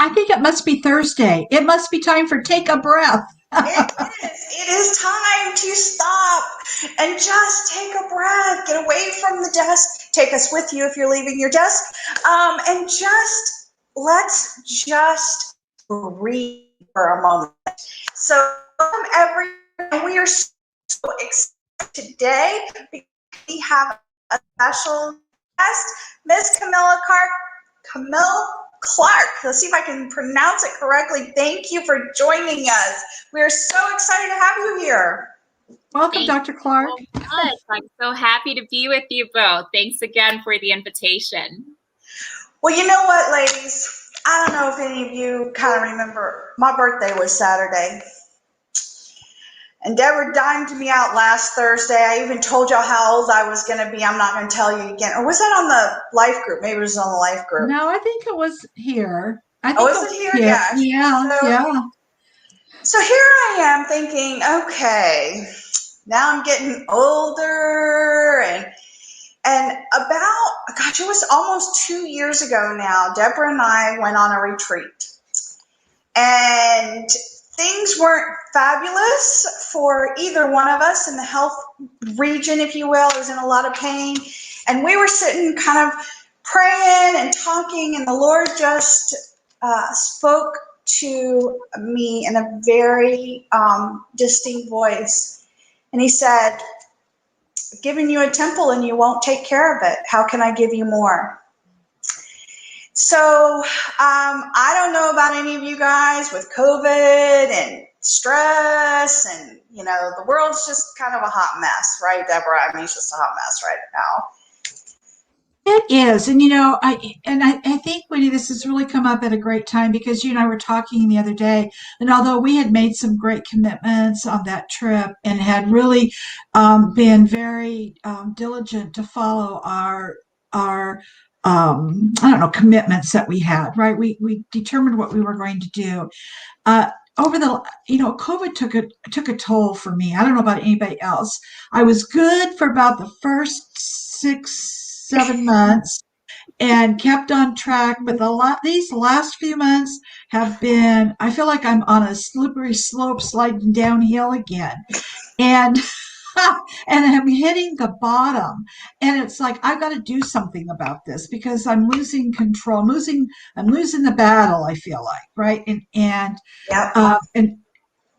I think it must be Thursday. It must be time for Take a Breath. It is. It is time to stop and just take a breath. Get away from the desk. Take us with you if you're leaving your desk. And let's just breathe for a moment. So, everyone, we are so excited today because we have a special guest, Miss Camille Clarke. Let's see if I can pronounce it correctly. Thank you for joining us. We are so excited to have you here. Welcome, Thank Dr. Clarke. you so much. I'm so happy to be with you both. Thanks again for the invitation. Well, you know what, ladies? I don't know if any of you kind of remember, my birthday was Saturday. And Deborah dimed me out last Thursday. I even told y'all how old I was going to be. I'm not going to tell you again. Or was that on the life group? Maybe it was on the life group. No, I think it was here. Was it here? Yeah. Yeah. So here I am thinking, okay, now I'm getting older and about, gosh, it was almost 2 years ago now, Deborah and I went on a retreat. And things weren't fabulous for either one of us in the health region, if you will. I was in a lot of pain. And we were sitting kind of praying and talking, and the Lord just spoke to me in a very distinct voice. And he said, I've given you a temple and you won't take care of it. How can I give you more? So I don't know about any of you guys with COVID and stress and, the world's just kind of a hot mess, right, Deborah? I mean, it's just a hot mess right now. It is. And, I think, Wendy, this has really come up at a great time because you and I were talking the other day. And although we had made some great commitments on that trip and had really been very diligent to follow our commitments that we had, right? We determined what we were going to do. Over the, COVID took a toll for me. I don't know about anybody else. I was good for about the first 6-7 months and kept on track, but these last few months have been, I feel like I'm on a slippery slope sliding downhill again. And and I'm hitting the bottom. And it's like, I've got to do something about this because I'm losing control. I'm losing the battle, I feel like, right? And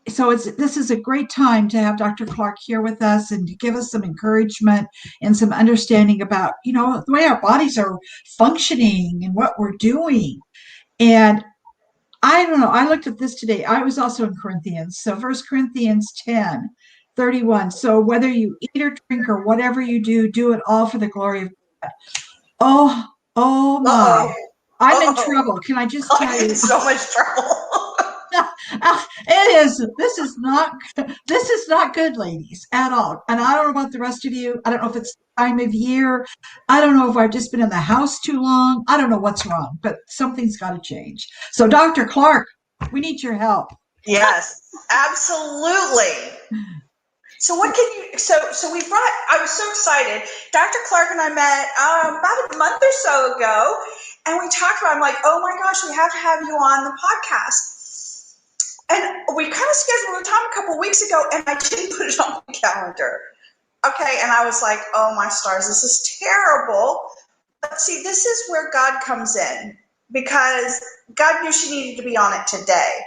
so this is a great time to have Dr. Clarke here with us and to give us some encouragement and some understanding about, the way our bodies are functioning and what we're doing. And I don't know, I looked at this today. I was also in Corinthians. So 1 Corinthians 10:31. So whether you eat or drink or whatever you do, do it all for the glory of God. Oh my. Uh-oh. I'm in trouble. Can I just tell you? I'm in so much trouble. It is. This is not good, ladies, at all. And I don't know about the rest of you. I don't know if it's the time of year. I don't know if I've just been in the house too long. I don't know what's wrong, but something's got to change. So, Dr. Clarke, we need your help. Yes, absolutely. So what can you, so I was so excited. Dr. Clarke and I met about a month or so ago, and we talked about, I'm like, oh my gosh, we have to have you on the podcast. And we kind of scheduled a time a couple of weeks ago, and I didn't put it on my calendar. Okay, and I was like, oh my stars, this is terrible. But see, this is where God comes in, because God knew she needed to be on it today.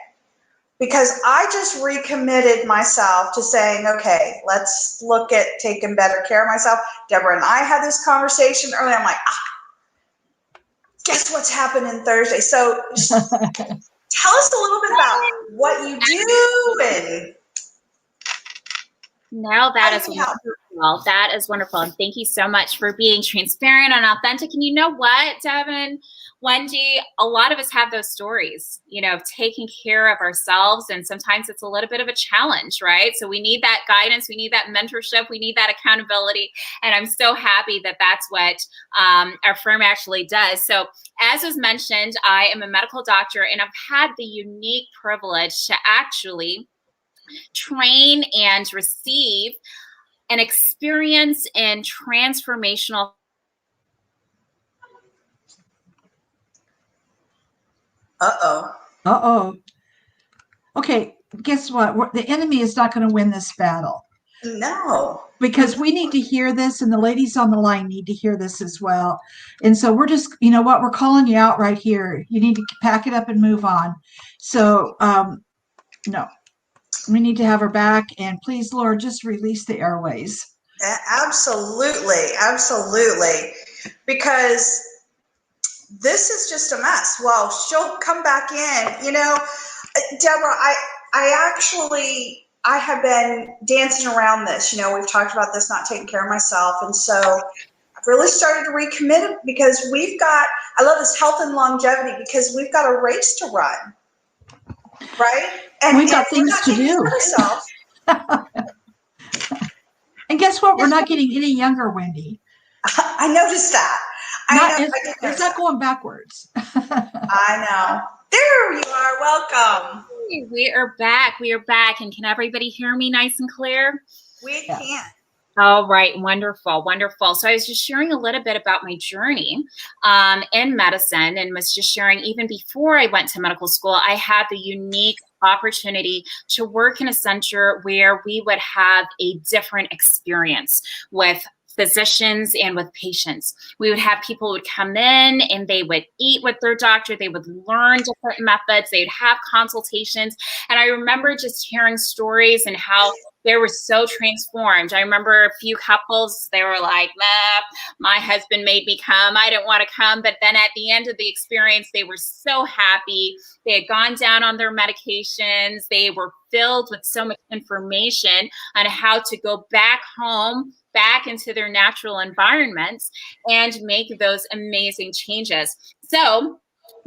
Because I just recommitted myself to saying, okay, let's look at taking better care of myself. Deborah and I had this conversation earlier. I'm like, guess what's happening Thursday? So tell us a little bit about what you do. And No, that is wonderful. That is wonderful. And thank you so much for being transparent and authentic. And you know what, Devin, Wendy, a lot of us have those stories, of taking care of ourselves. And sometimes it's a little bit of a challenge, right? So we need that guidance. We need that mentorship. We need that accountability. And I'm so happy that that's what our firm actually does. So as was mentioned, I am a medical doctor, and I've had the unique privilege to actually train and receive an experience in transformational. Uh-oh. Uh-oh. Okay, guess what? The enemy is not going to win this battle No. because we need to hear this, and the ladies on the line need to hear this as well. And so we're just, you know what? We're calling you out right here. You need to pack it up and move on. So, no, we need to have her back. And please, Lord, just release the airways. Absolutely. Absolutely. Because this is just a mess. Well, she'll come back in. You know, Deborah, I have been dancing around this. You know, we've talked about this, not taking care of myself. And so I've really started to recommit because I love this health and longevity because we've got a race to run, right? And we've got things to do. And guess what? We're not getting any younger, Wendy. I noticed that. It's not going backwards. I know. There you are. Welcome. We are back. We are back. And can everybody hear me nice and clear? We can. All right. Wonderful. Wonderful. So I was just sharing a little bit about my journey in medicine, and was just sharing even before I went to medical school, I had the unique opportunity to work in a center where we would have a different experience with physicians and with patients. We would have people who would come in and they would eat with their doctor. They would learn different methods. They'd have consultations. And I remember just hearing stories and how they were so transformed. I remember a few couples, they were like, nah, my husband made me come. I didn't want to come. But then at the end of the experience, they were so happy. They had gone down on their medications. They were filled with so much information on how to go back home, back into their natural environments, and make those amazing changes. So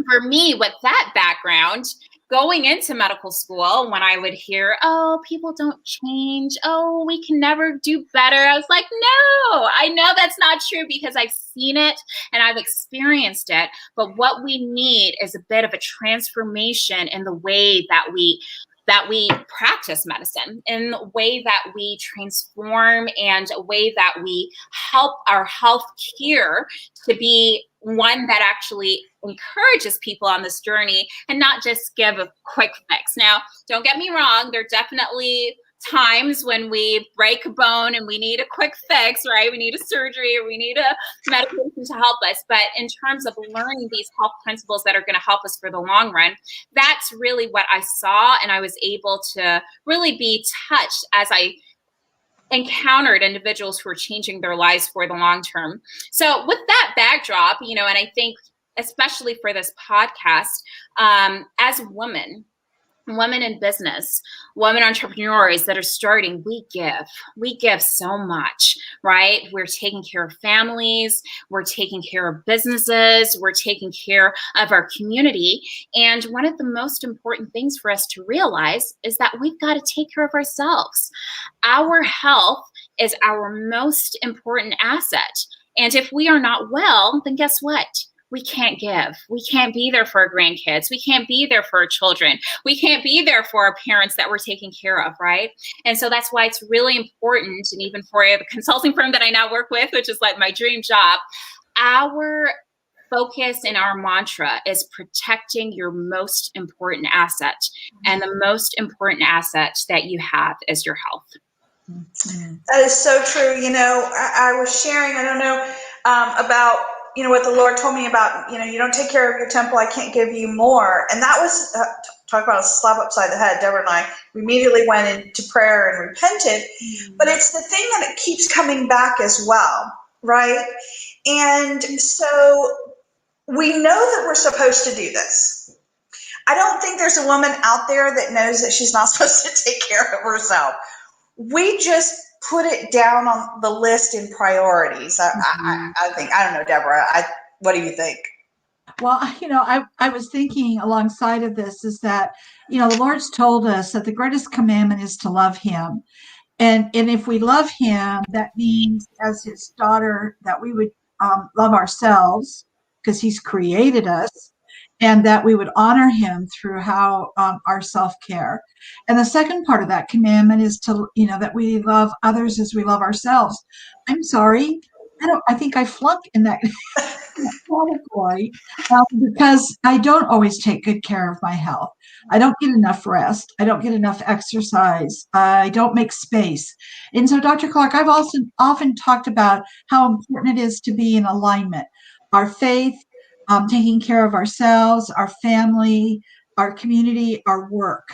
for me, with that background, going into medical school, when I would hear, oh, people don't change, oh, we can never do better, I was like, no, I know that's not true because I've seen it and I've experienced it. But what we need is a bit of a transformation in the way that we practice medicine, in the way that we transform, and a way that we help our health care to be one that actually encourages people on this journey and not just give a quick fix. Now, don't get me wrong, there are definitely times when we break a bone and we need a quick fix, right? We need a surgery or we need a medication to help us. But in terms of learning these health principles that are going to help us for the long run, that's really what I saw. And I was able to really be touched as I encountered individuals who are changing their lives for the long term. So with that backdrop, you know, and I think especially for this podcast, as a women in business, women entrepreneurs that are starting, we give so much, right? We're taking care of families, we're taking care of businesses, we're taking care of our community. And one of the most important things for us to realize is that we've got to take care of ourselves. Our health is our most important asset. And if we are not well, then guess what? We can't give. We can't be there for our grandkids. We can't be there for our children. We can't be there for our parents that we're taking care of, right? And so that's why it's really important, and even for the consulting firm that I now work with, which is like my dream job, our focus and our mantra is protecting your most important asset. And the most important asset that you have is your health. That is so true. You know, I was sharing, I don't know, about, you know, what the Lord told me about, you know, you don't take care of your temple, I can't give you more. And that was, talk about a slap upside the head. Deborah and I immediately went into prayer and repented. But it's the thing that it keeps coming back as well, right? And so we know that we're supposed to do this. I don't think there's a woman out there that knows that she's not supposed to take care of herself. We just put it down on the list in priorities. I think, I don't know, Deborah, what do you think? Well, you know, I was thinking alongside of this is that, you know, the Lord's told us that the greatest commandment is to love him. And if we love him, that means as his daughter that we would love ourselves because he's created us, and that we would honor him through how our self-care. And the second part of that commandment is to, you know, that we love others as we love ourselves. I'm sorry, I think I flunk in that category because I don't always take good care of my health. I don't get enough rest. I don't get enough exercise. I don't make space. And so, Dr. Clarke, I've also often talked about how important it is to be in alignment. Our faith, taking care of ourselves, our family, our community, our work.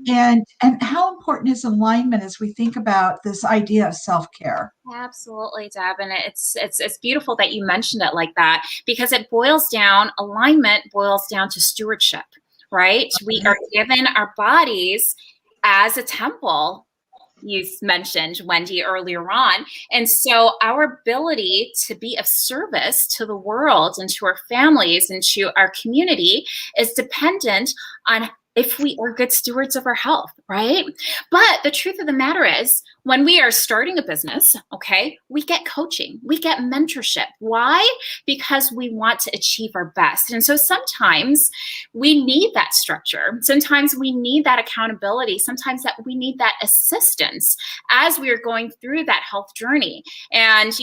And how important is alignment as we think about this idea of self-care? Absolutely, Deb, and it's beautiful that you mentioned it like that, because it boils down, alignment boils down to stewardship, right? We are given our bodies as a temple. You mentioned, Wendy, earlier on. And so our ability to be of service to the world and to our families and to our community is dependent on if we are good stewards of our health, right? But the truth of the matter is, when we are starting a business, okay, we get coaching, we get mentorship. Why? Because we want to achieve our best. And so sometimes we need that structure. Sometimes we need that accountability. Sometimes that we need that assistance as we are going through that health journey. And,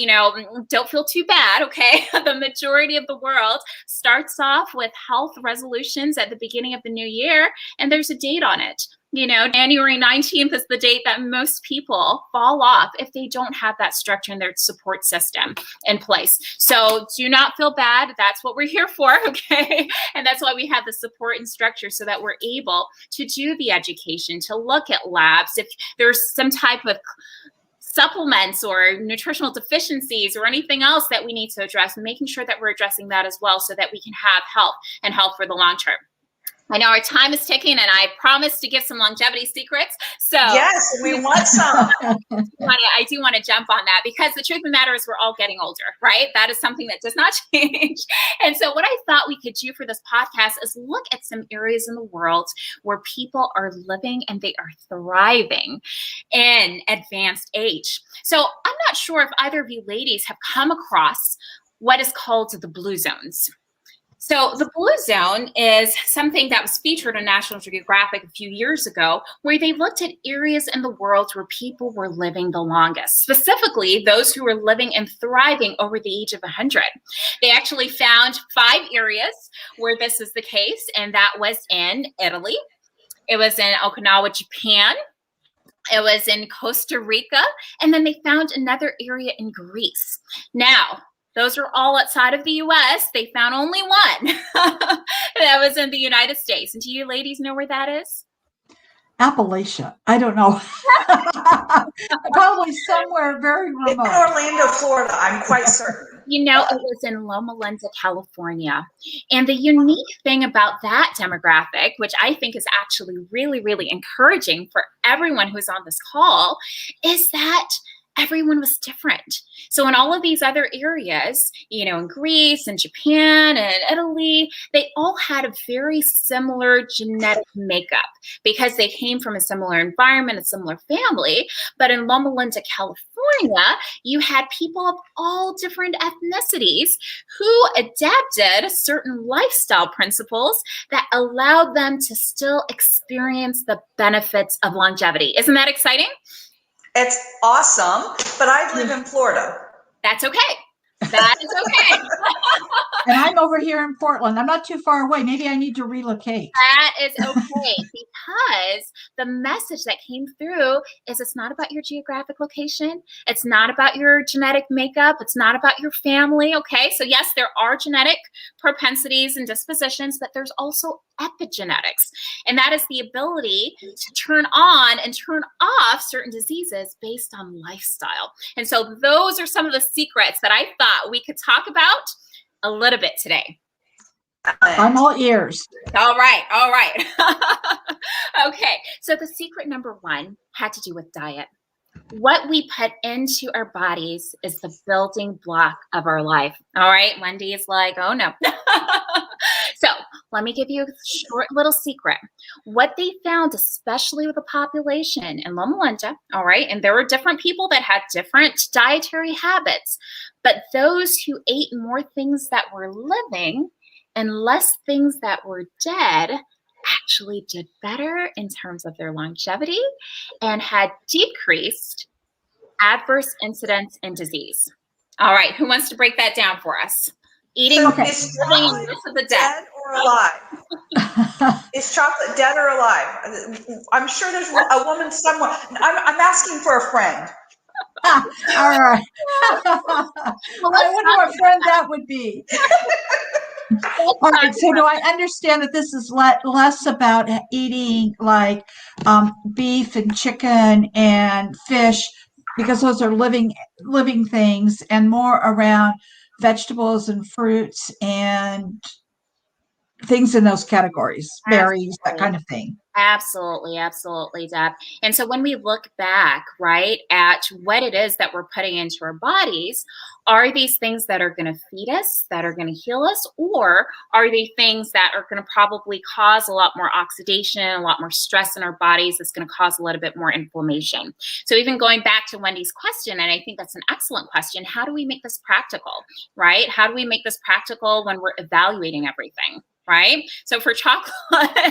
don't feel too bad, okay? The majority of the world starts off with health resolutions at the beginning of the new year, and there's a date on it. January 19th is the date that most people fall off if they don't have that structure and their support system in place. So do not feel bad. That's what we're here for, okay? And that's why we have the support and structure, so that we're able to do the education, to look at labs. If there's some type of supplements or nutritional deficiencies or anything else that we need to address, making sure that we're addressing that as well, so that we can have health and health for the long term. I know our time is ticking, and I promised to give some longevity secrets. So yes, we want some. I do want to jump on that, because the truth of the matter is we're all getting older, right? That is something that does not change. And so what I thought we could do for this podcast is look at some areas in the world where people are living and they are thriving in advanced age. So I'm not sure if either of you ladies have come across what is called the blue zones. So the blue zone is something that was featured on National Geographic a few years ago, where they looked at areas in the world where people were living the longest, specifically those who were living and thriving over the age of 100. They actually found 5 areas where this is the case, and that was in Italy. It was in Okinawa, Japan. It was in Costa Rica, and then they found another area in Greece. Now, those are all outside of the U.S. They found only one. That was in the United States. And do you ladies know where that is? Appalachia. I don't know. Probably somewhere very remote. It's in Orlando, Florida. I'm quite certain. It was in Loma Linda, California. And the unique thing about that demographic, which I think is actually really, really encouraging for everyone who's on this call, is that everyone was different. So in all of these other areas, in Greece and Japan and Italy, they all had a very similar genetic makeup because they came from a similar environment, a similar family. But in Loma Linda, California, you had people of all different ethnicities who adapted certain lifestyle principles that allowed them to still experience the benefits of longevity. Isn't that exciting? It's awesome, but I live in Florida. That's okay. That is okay. And I'm over here in Portland. I'm not too far away. Maybe I need to relocate. That is okay, because the message that came through is it's not about your geographic location. It's not about your genetic makeup. It's not about your family, okay? So yes, there are genetic propensities and dispositions, but there's also epigenetics. And that is the ability to turn on and turn off certain diseases based on lifestyle. And so those are some of the secrets that I thought we could talk about a little bit today. I'm all ears. All right. Okay. So the secret number 1 had to do with diet. What we put into our bodies is the building block of our life. All right. Wendy is like, oh no. So let me give you a short little secret. What they found, especially with the population in Loma Linda, all right, and there were different people that had different dietary habits, but those who ate more things that were living and less things that were dead actually did better in terms of their longevity and had decreased adverse incidence in disease. All right. Who wants to break that down for us? Eating, So Okay. is living, and chocolate this is the death. dead or alive? Is chocolate dead or alive? I'm sure there's a woman somewhere. I'm asking for a friend. All right. Well, I let's wonder what friend that would be. All right. So do I understand that this is less about eating like beef and chicken and fish because those are living things, and more around vegetables and fruits and things in those categories, berries, that Absolutely. kind of thing. Absolutely, absolutely, Deb. And so when we look back, right, at what it is that we're putting into our bodies, are these things that are going to feed us, that are going to heal us, or are they things that are going to probably cause a lot more oxidation, a lot more stress in our bodies? It's going to cause a little bit more inflammation. So even going back to Wendy's question, and I think that's an excellent question, how do we make this practical, right? How do we make this practical when we're evaluating everything? Right? So for chocolate,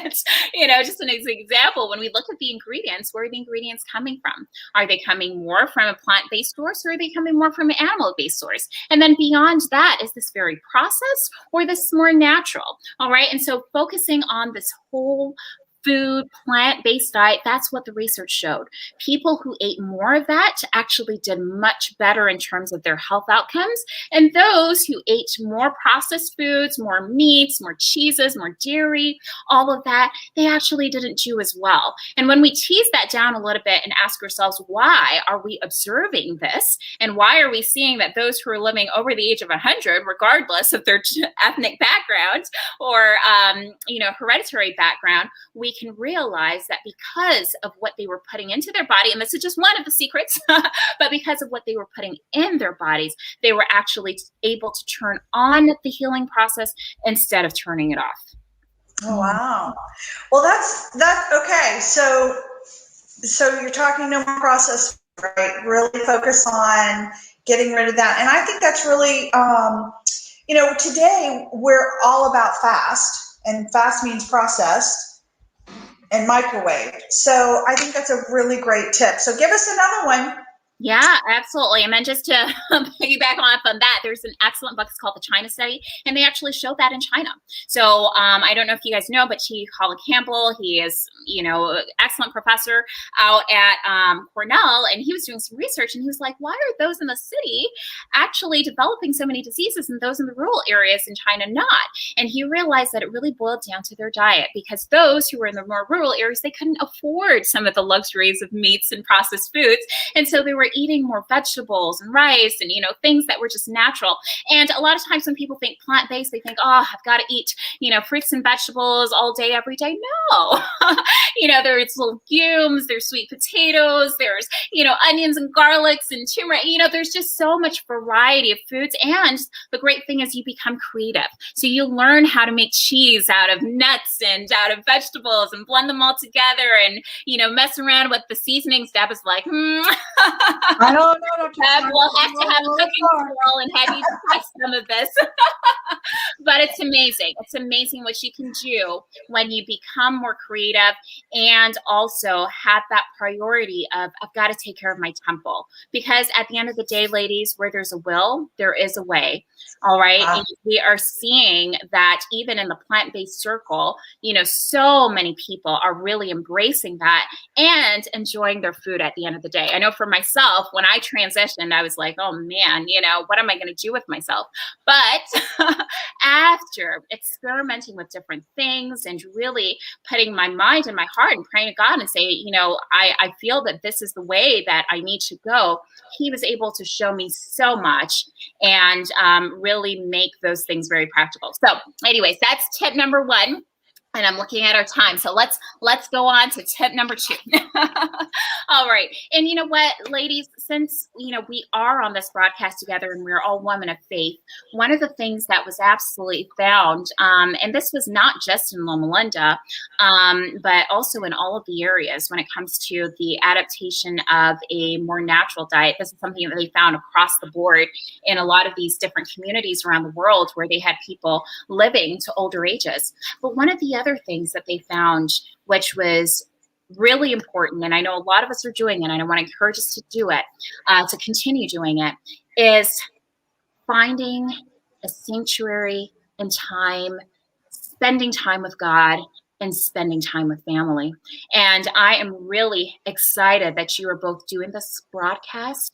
just an example, when we look at the ingredients, where are the ingredients coming from? Are they coming more from a plant-based source, or are they coming more from an animal-based source? And then beyond that, is this very processed or this more natural? All right. And so focusing on this whole food, plant-based diet, that's what the research showed. People who ate more of that actually did much better in terms of their health outcomes. And those who ate more processed foods, more meats, more cheeses, more dairy, all of that, they actually didn't do as well. And when we tease that down a little bit and ask ourselves, why are we observing this? And why are we seeing that those who are living over the age of 100, regardless of their ethnic background or, hereditary background, we can realize that because of what they were putting into their body, and this is just one of the secrets, but because of what they were putting in their bodies, they were actually able to turn on the healing process instead of turning it off. Oh, wow. Well, that's okay. So you're talking no more process, right? Really focus on getting rid of that. And I think that's really, today we're all about fast, and fast means processed and microwave. So I think that's a really great tip. So give us another one. Yeah, absolutely. And then just to piggyback on that, there's an excellent book. It's called The China Study, and they actually show that in China. So I don't know if you guys know, but Colin Campbell, he is, excellent professor out at Cornell, and he was doing some research, and he was like, why are those in the city actually developing so many diseases and those in the rural areas in China not? And he realized that it really boiled down to their diet, because those who were in the more rural areas, they couldn't afford some of the luxuries of meats and processed foods. And so they were eating more vegetables and rice and, things that were just natural. And a lot of times when people think plant-based, they think, oh, I've got to eat, fruits and vegetables all day, every day. No, there's legumes, there's sweet potatoes, there's, onions and garlics and turmeric, there's just so much variety of foods. And the great thing is you become creative. So you learn how to make cheese out of nuts and out of vegetables and blend them all together and, mess around with the seasonings. Deb is like, I don't know. We'll have to have a cooking school and have you test some of this. But it's amazing. It's amazing what you can do when you become more creative and also have that priority of, I've got to take care of my temple. Because at the end of the day, ladies, where there's a will, there is a way. All right. Wow. And we are seeing that even in the plant-based circle, so many people are really embracing that and enjoying their food at the end of the day. I know for myself, when I transitioned, I was like, oh man, what am I going to do with myself? But after experimenting with different things and really putting my mind and my heart and praying to God and say, I feel that this is the way that I need to go, he was able to show me so much and really make those things very practical. So anyways, that's tip number 1. And I'm looking at our time. So let's go on to tip number 2. All right. And you know what, ladies, since, we are on this broadcast together and we're all women of faith, one of the things that was absolutely found, and this was not just in Loma Linda, but also in all of the areas when it comes to the adaptation of a more natural diet. This is something that they found across the board in a lot of these different communities around the world where they had people living to older ages. But one of the other things that they found, which was really important, and I know a lot of us are doing it, and I want to encourage us to do it, to continue doing it, is finding a sanctuary and time, spending time with God and spending time with family. And I am really excited that you are both doing this broadcast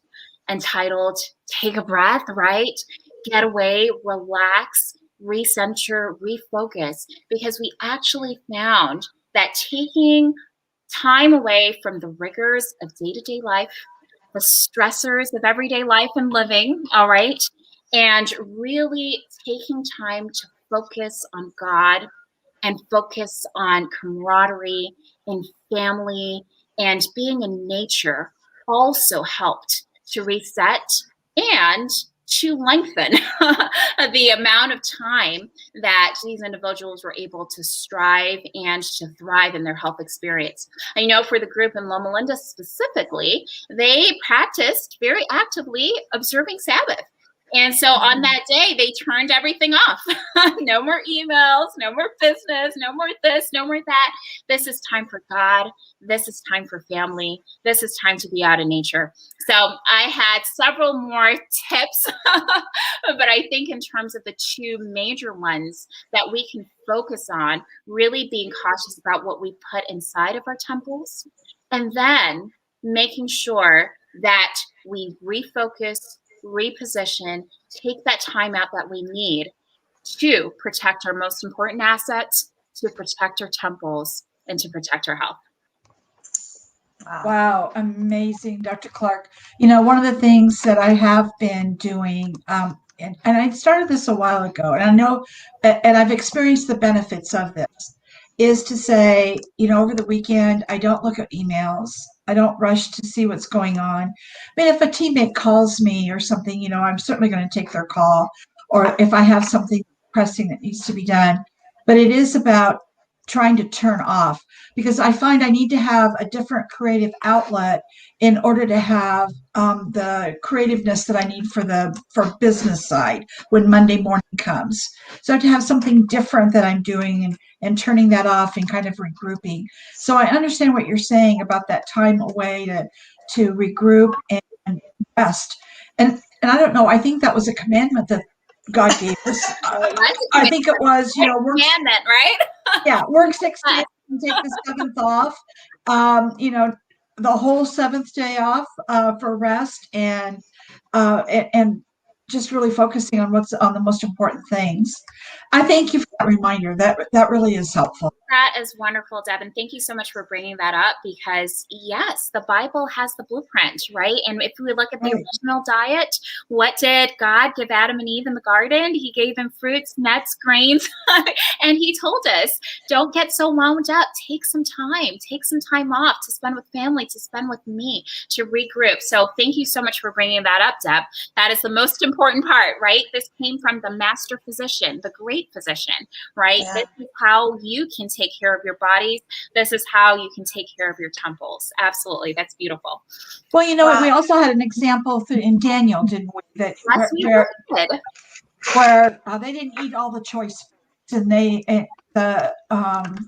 entitled Take a Breath, right? Get away, relax, recenter, refocus, because we actually found that taking time away from the rigors of day-to-day life, the stressors of everyday life and living, all right, and really taking time to focus on God and focus on camaraderie and family and being in nature also helped to reset and to lengthen the amount of time that these individuals were able to strive and to thrive in their health experience. I know for the group in Loma Linda specifically, they practiced very actively observing Sabbath. And so on that day, they turned everything off. No more emails, no more business, no more this, no more that. This is time for God. This is time for family. This is time to be out in nature. So I had several more tips, but I think in terms of the two major ones that we can focus on, really being cautious about what we put inside of our temples, and then making sure that we refocus, reposition, take that time out that we need to protect our most important assets, to protect our temples, and to protect our health. Wow, amazing, Dr. Clarke. You know, one of the things that I have been doing, and I started this a while ago, and I know, and I've experienced the benefits of this, is to say, you know, over the weekend, I don't look at emails. I don't rush to see what's going on. I mean, if a teammate calls me or something, you know, I'm certainly going to take their call, or if I have something pressing that needs to be done. But it is about trying to turn off, because I find I need to have a different creative outlet in order to have the creativeness that I need for business side when Monday morning comes. So I have to have something different that I'm doing, and turning that off and kind of regrouping. So I understand what you're saying about that time away to regroup and rest. And I don't know, I think that was a commandment that God gave us. I think it was, you know, commandment, right? Yeah, work 6 days and take the seventh off. You know, the whole seventh day off for rest, and just really focusing on what's on the most important things. I thank you for that reminder. That really is helpful. That is wonderful, Deb, and thank you so much for bringing that up, because yes, the Bible has the blueprint, right? And if we look at the original diet, what did God give Adam and Eve in the garden? He gave them fruits, nuts, grains, and he told us, don't get so wound up. Take some time off to spend with family, to spend with me, to regroup. So thank you so much for bringing that up, Deb. That is the most important part, right? This came from the master physician, the great physician, right? Yeah. This is how you can take care of your bodies. This is how you can take care of your temples. Absolutely. That's beautiful. Well, you know, we also had an example in Daniel, didn't we? That where they didn't eat all the choice foods, and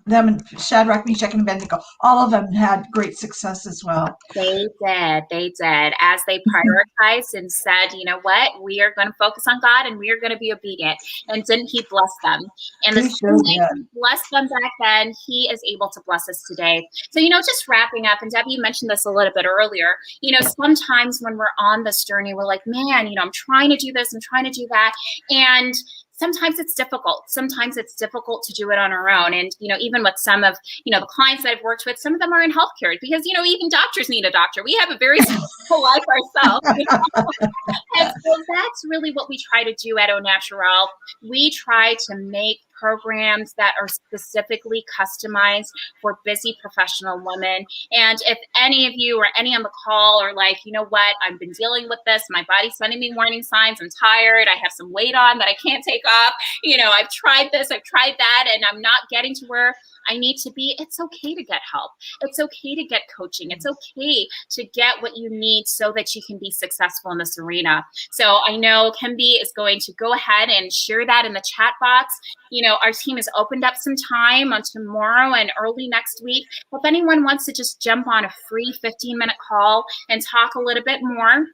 them and Shadrach, Meshach, and Abednego, all of them had great success as well. They did. As they prioritized and said, you know what, we are going to focus on God and we are going to be obedient. And didn't he bless them? And the same way he blessed them back then, he is able to bless us today. So, you know, just wrapping up, and Debbie, you mentioned this a little bit earlier, you know, sometimes when we're on this journey, we're like, man, you know, I'm trying to do this, I'm trying to do that. And sometimes it's difficult. Sometimes it's difficult to do it on our own. And, you know, even with some of, you know, the clients that I've worked with, some of them are in healthcare because, you know, even doctors need a doctor. We have a very simple life ourselves. You know? And so that's really what we try to do at Au Natural. We try to make programs that are specifically customized for busy professional women. And if any of you or any on the call are like, you know what, I've been dealing with this, my body's sending me warning signs, I'm tired, I have some weight on that I can't take off, you know, I've tried this, I've tried that, and I'm not getting to where I need to be, it's okay to get help. It's okay to get coaching. It's okay to get what you need so that you can be successful in this arena. So I know Kimby is going to go ahead and share that in the chat box. You know, our team has opened up some time on tomorrow and early next week. If anyone wants to just jump on a free 15-minute call and talk a little bit more,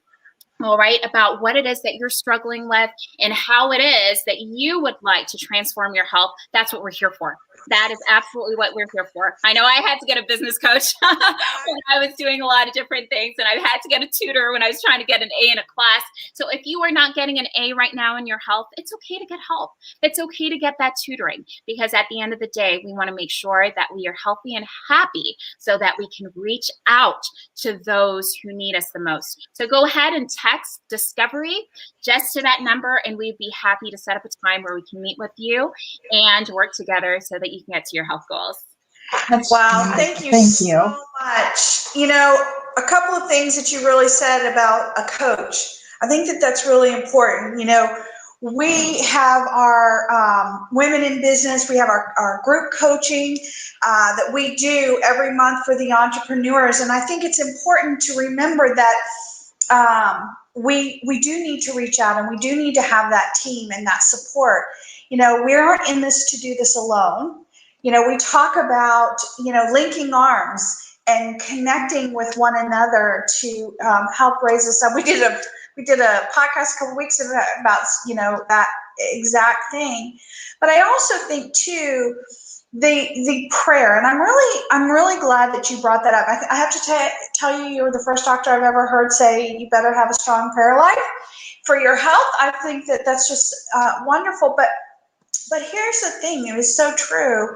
all right, about what it is that you're struggling with and how it is that you would like to transform your health. That's what we're here for. That is absolutely what we're here for. I know I had to get a business coach when I was doing a lot of different things, and I had to get a tutor when I was trying to get an A in a class. So if you are not getting an A right now in your health, it's okay to get help. It's okay to get that tutoring, because at the end of the day, we want to make sure that we are healthy and happy so that we can reach out to those who need us the most. So go ahead and text Discovery just to that number, and we'd be happy to set up a time where we can meet with you and work together so that you can get to your health goals. Wow, thank you so much. You know, a couple of things that you really said about a coach. I think that that's really important. You know, we have our women in business, we have our group coaching that we do every month for the entrepreneurs. And I think it's important to remember that we do need to reach out, and we do need to have that team and that support. You know, we aren't in this to do this alone. You know, we talk about, you know, linking arms and connecting with one another to help raise us up. We did a podcast a couple weeks ago about, you know, that exact thing. But I also think too, the prayer, and I'm really glad that you brought that up. I have to tell you, you're the first doctor I've ever heard say you better have a strong prayer life for your health. I think that that's just wonderful. But here's the thing, it is so true,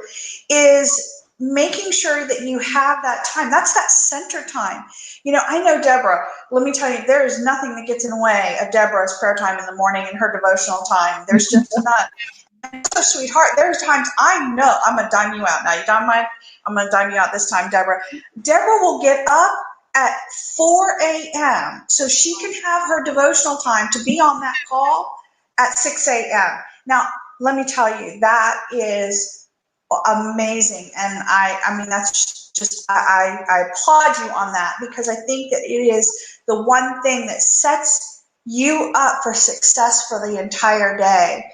is making sure that you have that time. That's that center time. You know, I know Deborah, let me tell you, there is nothing that gets in the way of Deborah's prayer time in the morning and her devotional time. There's just none. So, sweetheart, there's times I know I'm going to dime you out. Now, you don't mind? I'm going to dime you out this time, Deborah. Deborah will get up at 4 a.m. so she can have her devotional time to be on that call at 6 a.m. Now, let me tell you, that is amazing. And I mean, that's just, I applaud you on that, because I think that it is the one thing that sets you up for success for the entire day.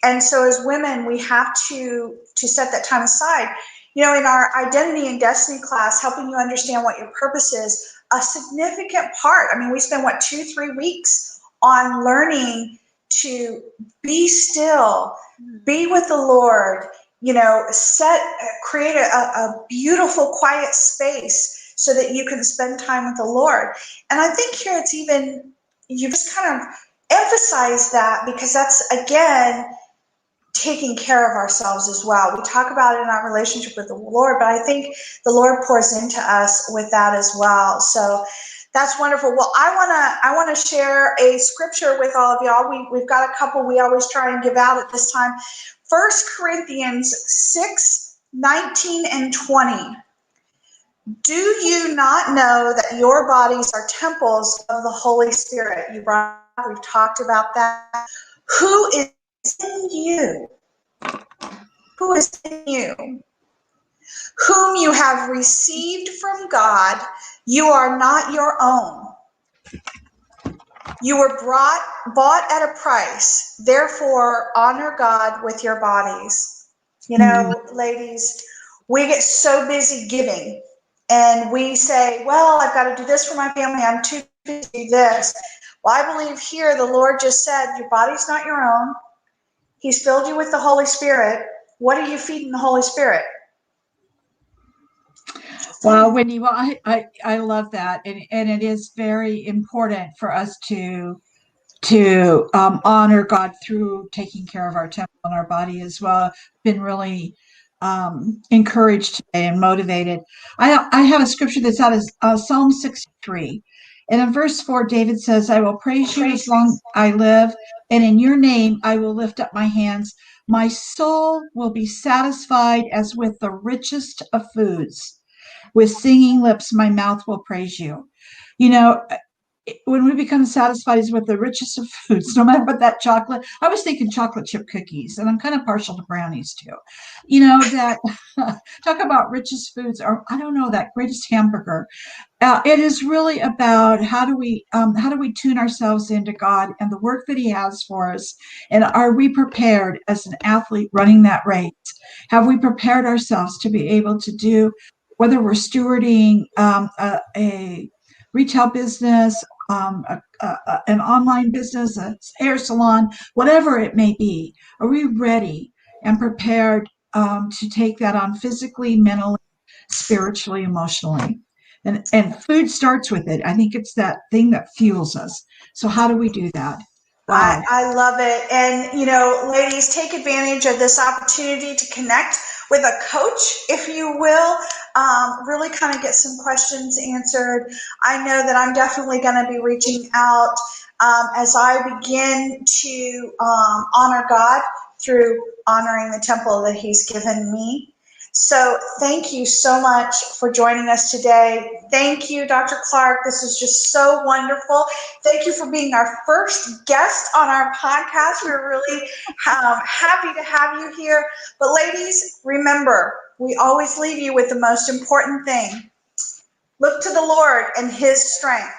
And so as women, we have to set that time aside. You know, in our identity and destiny class, helping you understand what your purpose is, a significant part. I mean, we spend 2-3 weeks on learning to be still, be with the Lord, you know, create a beautiful, quiet space so that you can spend time with the Lord. And I think here it's even, you just kind of emphasize that, because that's, again, taking care of ourselves as well. We talk about it in our relationship with the Lord, but I think the Lord pours into us with that as well. So that's wonderful. Well, I want to share a scripture with all of y'all. We've got a couple we always try and give out at this time. 1 Corinthians 6:19 and 20. Do you not know that your bodies are temples of the Holy Spirit? We've talked about that. Who is in you? Who is in you? Whom you have received from God. You are not your own. You were bought at a price. Therefore, honor God with your bodies. You know, ladies, we get so busy giving, and we say, well, I've got to do this for my family. I'm too busy to do this. Well, I believe here the Lord just said, your body's not your own. He's filled you with the Holy Spirit. What are you feeding the Holy Spirit? Well, Wendy, I love that, and it is very important for us to honor God through taking care of our temple and our body as well. Been really encouraged today and motivated. I have a scripture that's out of Psalm 63, and in verse 4, David says, "I will praise you as long as I live, and in your name I will lift up my hands. My soul will be satisfied as with the richest of foods. With singing lips, my mouth will praise you." You know, when we become satisfied is with the richest of foods, no matter what that chocolate. I was thinking chocolate chip cookies, and I'm kind of partial to brownies too. You know, that talk about richest foods, or I don't know, that greatest hamburger. It is really about how do we tune ourselves into God and the work that He has for us, and are we prepared as an athlete running that race? Have we prepared ourselves to be able to do, whether we're stewarding a retail business, an online business, a hair salon, whatever it may be? Are we ready and prepared to take that on physically, mentally, spiritually, emotionally? And food starts with it. I think it's that thing that fuels us. So how do we do that? Wow. I love it. And, ladies, take advantage of this opportunity to connect with a coach, if you will, really kind of get some questions answered. I know that I'm definitely going to be reaching out as I begin to honor God through honoring the temple that He's given me. So thank you so much for joining us today. Thank you, Dr. Clarke. This is just so wonderful. Thank you for being our first guest on our podcast. We're really happy to have you here. But ladies, remember, we always leave you with the most important thing. Look to the Lord and His strength.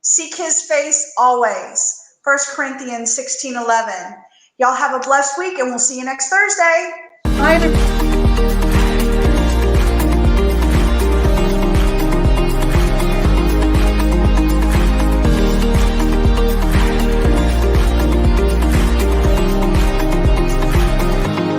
Seek His face always. 1 Corinthians 16:11. Y'all have a blessed week, and we'll see you next Thursday. Bye, everybody.